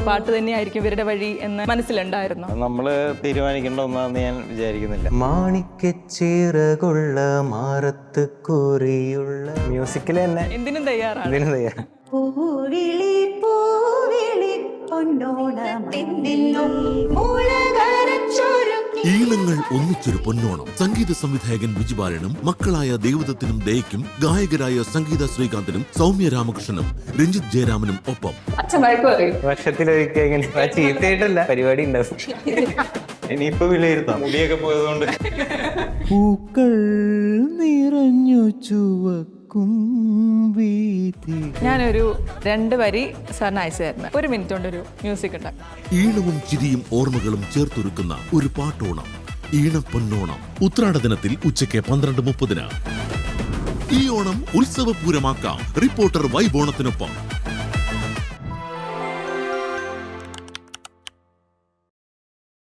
പാട്ട് തന്നെയായിരിക്കും ഇവരുടെ വഴി എന്ന് മനസ്സിലുണ്ടായിരുന്നു. നമ്മള് തീരുമാനിക്കേണ്ട ഒന്നാന്ന് ഞാൻ വിചാരിക്കുന്നില്ല. മാണിക്കച്ചീറകുള്ള മാറത്ത് കുറിയുള്ള മ്യൂസിക്കിൽ തന്നെ എന്തിനും തയ്യാറാണ്. ഈണങ്ങൾ ഒന്നിച്ചൊരു പൊന്നോണം. സംഗീത സംവിധായകൻ വിജുബാലനും മക്കളായ ദേവദത്തിനും ദയയ്ക്കും ഗായകരായ സംഗീത ശ്രീകാന്തിനും സൗമ്യ രാമകൃഷ്ണനും രഞ്ജിത്ത് ജയരാമനും ഒപ്പം വർഷത്തിലൊരിക്കൽ ഇങ്ങനെ ചീത്തയായിട്ടല്ല പരിപാടി ഉണ്ടാവും. ഇനിയിപ്പോ വിലയിരുത്താം, മുടിയൊക്കെ പോയതുകൊണ്ട്. പൂക്കൾ നിറഞ്ഞു ചുവക്കും വീതി. ഞാനൊരു 2 വരി സാറിന് അയച്ചു തരുന്നത്. 1 മിനിറ്റ് കൊണ്ടൊരു മ്യൂസിക് ഉണ്ടാക്കും. ഈണവും ചിരിയും ഓർമ്മകളും ചേർത്തൊരുക്കുന്ന ഒരു പാട്ടോണം. ഈണം പൊന്നോണം. ഉത്രാട ദിനത്തിൽ ഉച്ചയ്ക്ക് 12:30. ഈ ഓണം ഉത്സവപൂരമാക്കാം റിപ്പോർട്ടർ വൈബോണത്തിനൊപ്പം.